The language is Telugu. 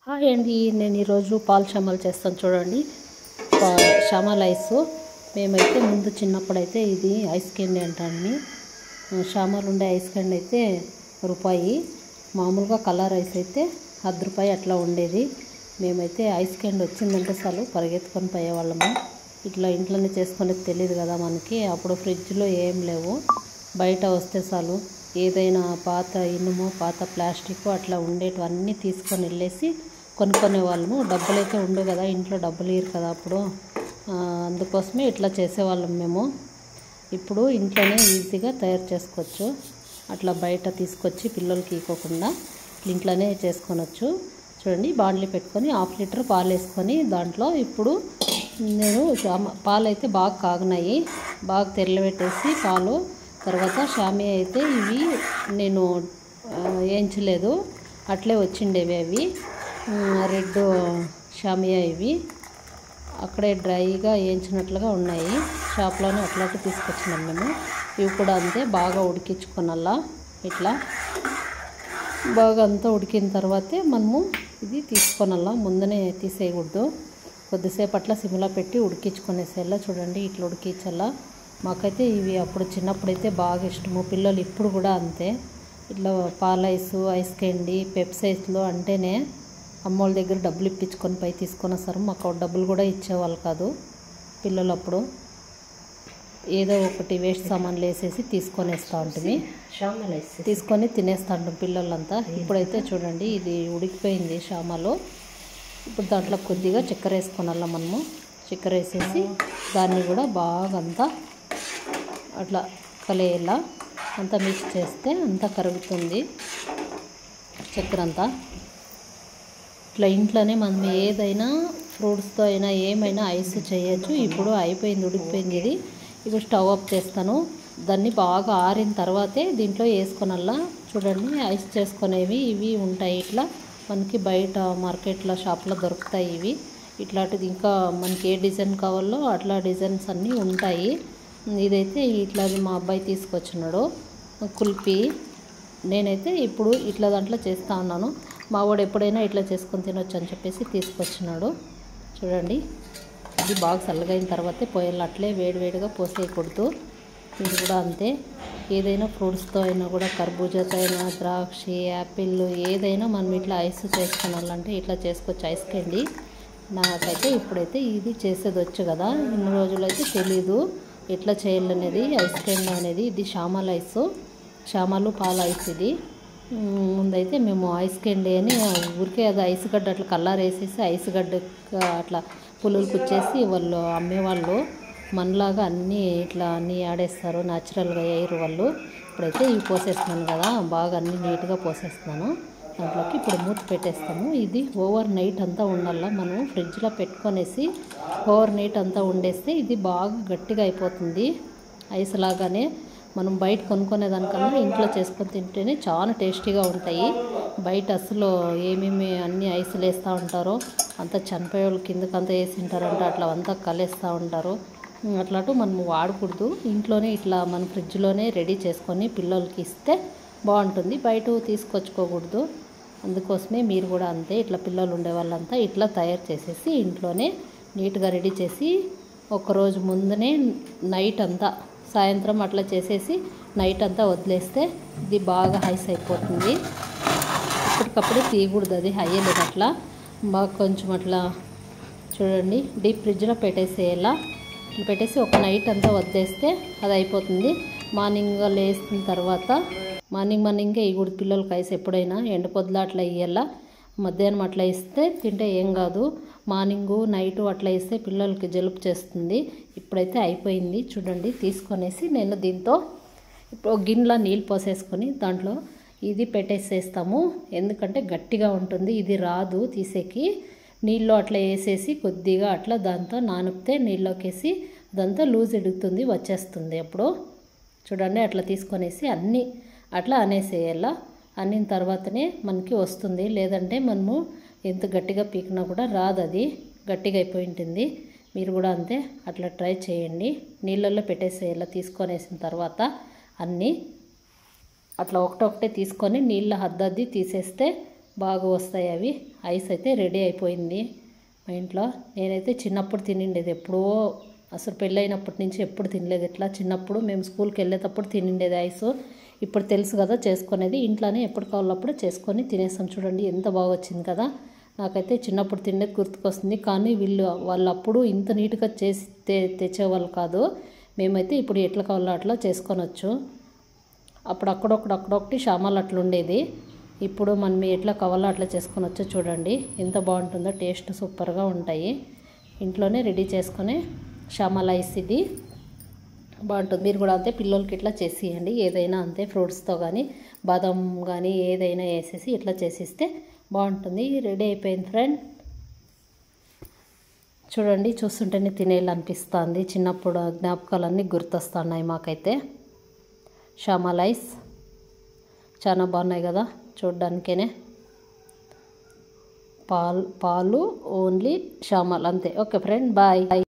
హాయ్ అండి, నేను ఈరోజు పాలు షామాలు చేస్తాను చూడండి. షామాల్ ఐస్. మేమైతే ముందు చిన్నప్పుడైతే ఇది ఐస్ క్యాండీ అంటాన్ని. షామాలు ఉండే ఐస్ క్యాండీ అయితే రూపాయి, మామూలుగా కలర్ ఐస్ అయితే ₹10 అట్లా ఉండేది. మేమైతే ఐస్ క్యాండీ వచ్చిందంటే చాలు పరిగెత్తుకొని పోయేవాళ్ళము. ఇట్లా ఇంట్లోనే చేసుకునేది తెలియదు కదా మనకి. అప్పుడు ఫ్రిడ్జ్లో ఏం లేవు, బయట వస్తే చాలు ఏదైనా పాత ఇనుము పాత ప్లాస్టిక్ అట్లా ఉండేటివన్నీ తీసుకొని వెళ్ళేసి కొనుక్కునే వాళ్ళము. డబ్బులైతే ఉండవు కదా, ఇంట్లో డబ్బులు ఇయ్యరు కదా అప్పుడు. అందుకోసమే ఇట్లా చేసేవాళ్ళం మేము. ఇప్పుడు ఇంట్లోనే ఈజీగా తయారు చేసుకోవచ్చు. అట్లా బయట తీసుకొచ్చి పిల్లలకి ఇవ్వకుండా ఇంట్లోనే చేసుకొనొచ్చు. చూడండి, బాండ్లీ పెట్టుకొని 1/2 లీటర్ పాలు వేసుకొని దాంట్లో ఇప్పుడు నేను పాలు అయితే బాగా కాగినాయి, బాగా తెరలబెట్టేసి పాలు. తర్వాత షామియా అయితే ఇవి నేను వేయించలేదు, అట్లే వచ్చిండేవి. అవి రెడ్ షామియా, ఇవి అక్కడే డ్రైగా వేయించినట్లుగా ఉన్నాయి. షాప్లోనే అట్లాంటి తీసుకొచ్చినాం మేము. ఇవి కూడా అంతే, బాగా ఉడికించుకోనల్లా. ఇట్లా బాగా అంతా ఉడికిన తర్వాతే మనము ఇది తీసుకోనల్లా, ముందనే తీసేయకూడదు. కొద్దిసేపు అట్లా సిమ్లో పెట్టి ఉడికించుకునేసేలా. చూడండి, ఇట్లా ఉడికించాలా. మాకైతే ఇవి అప్పుడు చిన్నప్పుడైతే బాగా ఇష్టము. పిల్లలు ఇప్పుడు కూడా అంతే. ఇట్లా పాల ఐసు, ఐస్ క్యాండీ, పెప్సీ ఐస్లో అంటేనే అమ్మోళ్ళ దగ్గర డబ్బులు ఇప్పించుకొని పై తీసుకొని వస్తారు. మాకు డబ్బులు కూడా ఇచ్చేవాళ్ళు కాదు పిల్లలు. అప్పుడు ఏదో ఒకటి వేస్ట్ సామాన్లు వేసేసి తీసుకొని వేస్తూ ఉంటుంది, తీసుకొని తినేస్తూ ఉంటాం పిల్లలంతా. ఇప్పుడైతే చూడండి, ఇది ఉడికిపోయింది షామాలు. ఇప్పుడు దాంట్లో కొద్దిగా చక్కెర వేసుకోనాల మనము. చక్కెర వేసేసి దాన్ని కూడా బాగా అంతా అట్లా కలియేలా అంతా మిక్స్ చేస్తే అంతా కరుగుతుంది చక్కెర అంతా. ఇట్లా ఇంట్లోనే మనం ఏదైనా ఫ్రూట్స్తో అయినా ఏమైనా ఐస్ చేయొచ్చు. ఇప్పుడు అయిపోయింది, ఉడికిపోయింది ఇది. ఇప్పుడు స్టవ్ ఆఫ్ చేస్తాను. దాన్ని బాగా ఆరిన తర్వాతే దీంట్లో వేసుకోనల్లా. చూడండి, ఐస్ చేసుకునేవి ఇవి ఉంటాయి. ఇట్లా మనకి బయట మార్కెట్లో షాప్లో దొరుకుతాయి ఇవి. ఇట్లాంటిది ఇంకా మనకి ఏ డిజైన్ కావాలో అట్లా డిజైన్స్ అన్నీ ఉంటాయి. ఇదైతే ఇట్లాది మా అబ్బాయి తీసుకొచ్చినాడు కుల్ఫీ. నేనైతే ఇప్పుడు ఇట్లా దాంట్లో చేస్తూ ఉన్నాను. మా వాడు ఎప్పుడైనా ఇట్లా చేసుకొని తినొచ్చు అని చెప్పేసి తీసుకొచ్చినాడు. చూడండి, ఇది బాగా చల్లగైన తర్వాతే పోయాలి, అట్లే వేడివేడిగా పోసేయకూడదు. ఇది కూడా అంతే, ఏదైనా ఫ్రూట్స్తో అయినా కూడా, కర్బూజాతో అయినా, ద్రాక్ష, యాపిల్ ఏదైనా మనం ఇట్లా ఐస్ చేసుకోవాలంటే ఇట్లా చేసుకోవచ్చు ఐస్ క్యాండీ. నాకైతే ఇప్పుడైతే ఇది చేసేది వచ్చు కదా, ఇన్ని రోజులైతే తెలీదు ఎట్లా చేయాలనేది ఐస్ క్యాండీ అనేది. ఇది షామాల్ ఐస్, షామాలు పాల ఐస్. ఇది ముందైతే మేము ఐస్ క్యాండీ అని ఊరికే అది ఐస్ గడ్డ అట్లా కలర్ వేసేసి ఐస్ గడ్డ అట్లా పులులు కుచ్చేసి వాళ్ళు అమ్మేవాళ్ళు. మనలాగా అన్నీ ఇట్లా అన్నీ ఆడేస్తారు, న్యాచురల్గా వేయరు వాళ్ళు. ఇప్పుడైతే ఇవి పోసేస్తున్నాను కదా, బాగా అన్నీ నీట్గా పోసేస్తున్నాను దాంట్లోకి. ఇప్పుడు మూత పెట్టేస్తాము. ఇది ఓవర్ నైట్ అంతా ఉండాల. మనం ఫ్రిడ్జ్లో పెట్టుకొనేసి ఓవర్ నైట్ అంతా ఉండేస్తే ఇది బాగా గట్టిగా అయిపోతుంది ఐస్ లాగానే. మనం బయట కొనుక్కునే దానికన్నా ఇంట్లో చేసుకొని తింటేనే చాలా టేస్టీగా ఉంటాయి. బయట అసలు ఏమేమి అన్ని ఐసులు వేస్తూ ఉంటారో, అంతా చనిపోయే వాళ్ళు కిందకంతా వేసి ఉంటారంట, అట్లా అంతా కలిస్తూ ఉంటారు. అట్లాంటివి మనం వాడకూడదు. ఇంట్లోనే ఇట్లా మన ఫ్రిడ్జ్లోనే రెడీ చేసుకొని పిల్లలకి ఇస్తే బాగుంటుంది, బయట తీసుకొచ్చుకోకూడదు. అందుకోసమే మీరు కూడా అంతే, ఇట్లా పిల్లలు ఉండే వాళ్ళంతా ఇట్లా తయారు చేసేసి ఇంట్లోనే నీట్గా రెడీ చేసి ఒకరోజు ముందునే నైట్ అంతా, సాయంత్రం అట్లా చేసేసి నైట్ అంతా వదిలేస్తే ఇది బాగా ఐస్ అయిపోతుంది. ఇప్పటికప్పుడే తీయకూడదు, అది అయ్యలేదు. అట్లా బాగా కొంచెం అట్లా చూడండి, డీప్ ఫ్రిడ్జ్లో పెట్టేసేయాలా. పెట్టేసి ఒక నైట్ అంతా వదిలేస్తే అది అయిపోతుంది. మార్నింగ్ లేసిన తర్వాత మార్నింగే ఇవ్వకూడదు పిల్లలకి ఐస్. ఎప్పుడైనా ఎండపొద్దుల అట్లా ఇవ్వాలా, మధ్యాహ్నం అట్లా ఇస్తే తింటే ఏం కాదు. మార్నింగు నైటు అట్లా ఇస్తే పిల్లలకి జలుబు చేస్తుంది. ఇప్పుడైతే అయిపోయింది చూడండి. తీసుకొనేసి నేను దీంతో ఇప్పుడు గిన్నెలో నీళ్ళు పోసేసుకొని దాంట్లో ఇది పెట్టేసేస్తాము. ఎందుకంటే గట్టిగా ఉంటుంది, ఇది రాదు తీసేకి. నీళ్ళు అట్లా వేసేసి కొద్దిగా అట్లా దాంతో నానిపితే నీళ్ళలోకి వేసి అదంతా లూజ్ ఎడుగుతుంది, వచ్చేస్తుంది. అప్పుడు చూడండి, అట్లా తీసుకొనేసి అన్నీ అట్లా అనేసేయాల. అన్నిన తర్వాతనే మనకి వస్తుంది. లేదంటే మనము ఎంత గట్టిగా పీకినా కూడా రాదు, అది గట్టిగా అయిపోయి ఉంటుంది. మీరు కూడా అంతే, అట్లా ట్రై చేయండి. నీళ్ళల్లో పెట్టేసేయాల. తీసుకొనేసిన తర్వాత అన్నీ అట్లా ఒకటొకటే తీసుకొని నీళ్ళ హద్దది తీసేస్తే బాగా వస్తాయి అవి. ఐస్ అయితే రెడీ అయిపోయింది మా ఇంట్లో. నేనైతే చిన్నప్పుడు తినిండేది, ఎప్పుడో అసలు పెళ్ళైనప్పటి నుంచి ఎప్పుడు తినలేదు ఇట్లా. చిన్నప్పుడు మేము స్కూల్కి వెళ్ళేటప్పుడు తినిండేది ఐసు. ఇప్పుడు తెలుసు కదా చేసుకునేది, ఇంట్లోనే ఎప్పుడు కావాలప్పుడు చేసుకొని తినేస్తాం. చూడండి ఎంత బాగా వచ్చింది కదా. నాకైతే చిన్నప్పుడు తినేది గుర్తుకొస్తుంది. కానీ వాళ్ళప్పుడు ఇంత నీట్గా చేసి తెచ్చేవాళ్ళు కాదు. మేమైతే ఇప్పుడు ఎట్లా కావాలో అట్లా చేసుకొనొచ్చు. అప్పుడు అక్కడొకటి షామాలు అట్లా ఉండేది. ఇప్పుడు మనం ఎట్లా కావాలో అట్లా చేసుకొనొచ్చు. చూడండి ఎంత బాగుంటుందో, టేస్ట్ సూపర్గా ఉంటాయి. ఇంట్లోనే రెడీ చేసుకునే షామాల్ ఐస్ ఇది బాగుంటుంది. మీరు కూడా అంతే పిల్లలకి ఇట్లా చేసియండి. ఏదైనా అంతే ఫ్రూట్స్తో కానీ బాదం కానీ ఏదైనా వేసేసి ఇట్లా చేసిస్తే బాగుంటుంది. రెడీ అయిపోయింది ఫ్రెండ్. చూడండి చూస్తుంటేనే తినేయాలనిపిస్తుంది. చిన్నప్పుడు జ్ఞాపకాలన్నీ గుర్తొస్తున్నాయి మాకైతే. షామాల్ ఐస్ చాలా బాగున్నాయి కదా చూడ్డానికేనే. పాలు ఓన్లీ షామాల్ అంతే. Okay friend, bye.